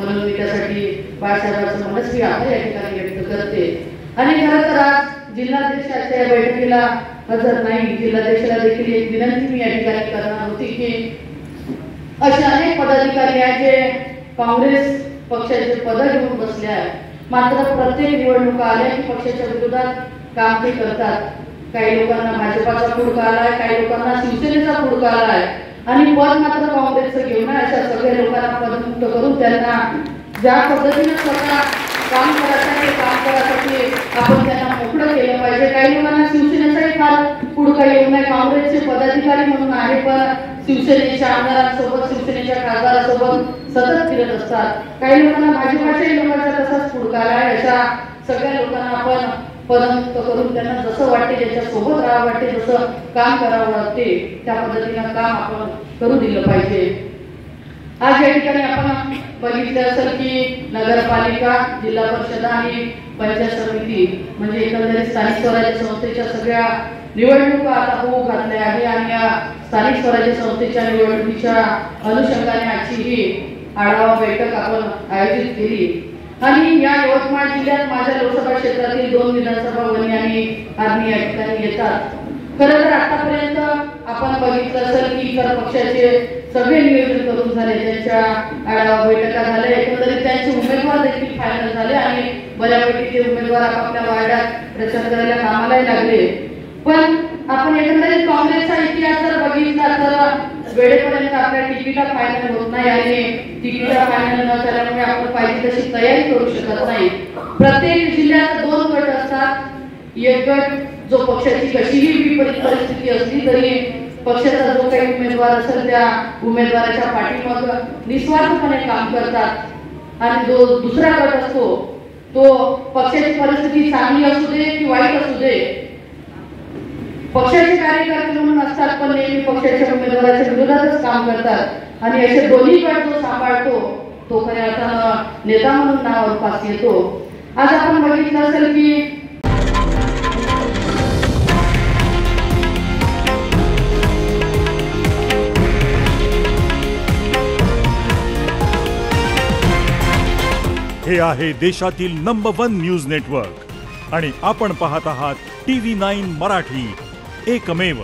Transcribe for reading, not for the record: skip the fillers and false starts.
म्हणून मी त्यासाठी बाळासाहेबांचं मनस्वी आभार या ठिकाणी व्यक्त करते। आणि खरं तर आज जिल्हाध्यक्षाच्या बैठकीला हजर नाही, जिल्हाध्यक्षाला देखील एक विनंती मी या ठिकाणी करणार होती की अशा अनेक पदाधिकारी आहेत जे काँग्रेस पक्षाचे पद घेऊन बसले आहेत, मात्र प्रत्येक निवडणुका आल्या की पक्षाच्या विरोधात काम ते करतात। काही लोकांना भाजपाचा फुडका आलाय, काही लोकांना शिवसेनेचा फुडका आलाय आणि पद मात्र काँग्रेसचं घेऊन अशा सगळ्या लोकांना पदमुक्त करून त्यांना ज्या पद्धतीने स्वतः काम करायसाठी आपण त्यांना मोकळं केलं पाहिजे। काही लोकांना शिवसेनेचाही फार फुडका येऊ नये, काँग्रेसचे पदाधिकारी म्हणून आहे पण शिवसेनेच्या आमदारांसोबत शिवसेनेच्या खासदारांसोबत सतत फिरत असतात। काही लोकांना भाजपाच्याही लोकांचा तसाच फुडका आहे। अशा सगळ्या लोकांना आपण पदमुक्त करून त्यांना जसं वाटते ज्याच्या सोबत राहावं वाटते जसं काम करावं वाटते त्या पद्धतीनं काम आपण करू दिलं पाहिजे। आज या ठिकाणी आपण बघितलं असेल की नगरपालिका, जिल्हा परिषद आणि पंचायत समिती म्हणजे एकंदरीत स्थानिक स्वराज्य संस्थेच्या सगळ्या निवडणुका आता होऊ घातल्या आहे आणि या स्थानिक स्वराज्य संस्थेच्या निवडणुकीच्या अनुषंगाने आजची ही आढावा बैठक आपण आयोजित केली। आणि या यवतमाळ जिल्ह्यात माझ्या लोकसभा क्षेत्रातील 2 विधानसभा वनी आणि आर्मी या ठिकाणी येतात। खरं तर आतापर्यंत आपण बघितलं असेल की इतर पक्षाचे सगळे नियोजन करून झाले, त्यांच्या आढावा बैठका झाल्या, एकंदरीत त्यांचे उमेदवार देखील फायनल झाले आणि बऱ्यापैकी ते उमेदवार आपापल्या वार्डात प्रचार करायला कामाला लागले। पण आपण एकंदरीत काँग्रेसचा इतिहास जर बघितला तर वेळेपर्यंत आपल्या तिकिटा फायनल होत नाही आणि तिकिटा फायनल न झाल्यामुळे आपण पाहिजे तशी तयारी करू शकत नाही। प्रत्येक जिल्ह्यात 2 गट असतात, एक गट जो पक्षाची कशीही विपरीत परिस्थिती असली तरी पक्षाचा जो काही उमेदवार असेल त्या उमेदवाराच्या पाठीमागे निस्वार्थपणे काम करतात आणि जो दुसरा गट असतो तो पक्षाची परिस्थिती चांगली असू दे की वाईट असू दे पक्षाचे कार्यकर्ते म्हणून असतात पण नेहमी पक्षाच्या उमेदवाराच्या विरोधातच काम करतात आणि असे दोन्ही गट जो सांभाळतो तो खऱ्या अर्थानं नेता म्हणून नावावर पास येतो। आज आपण बघितलं असेल की हे आहे देशातील नंबर 1 न्यूज नेटवर्क आणि आपण पाहत आहात TV9 मराठी, एकमेव।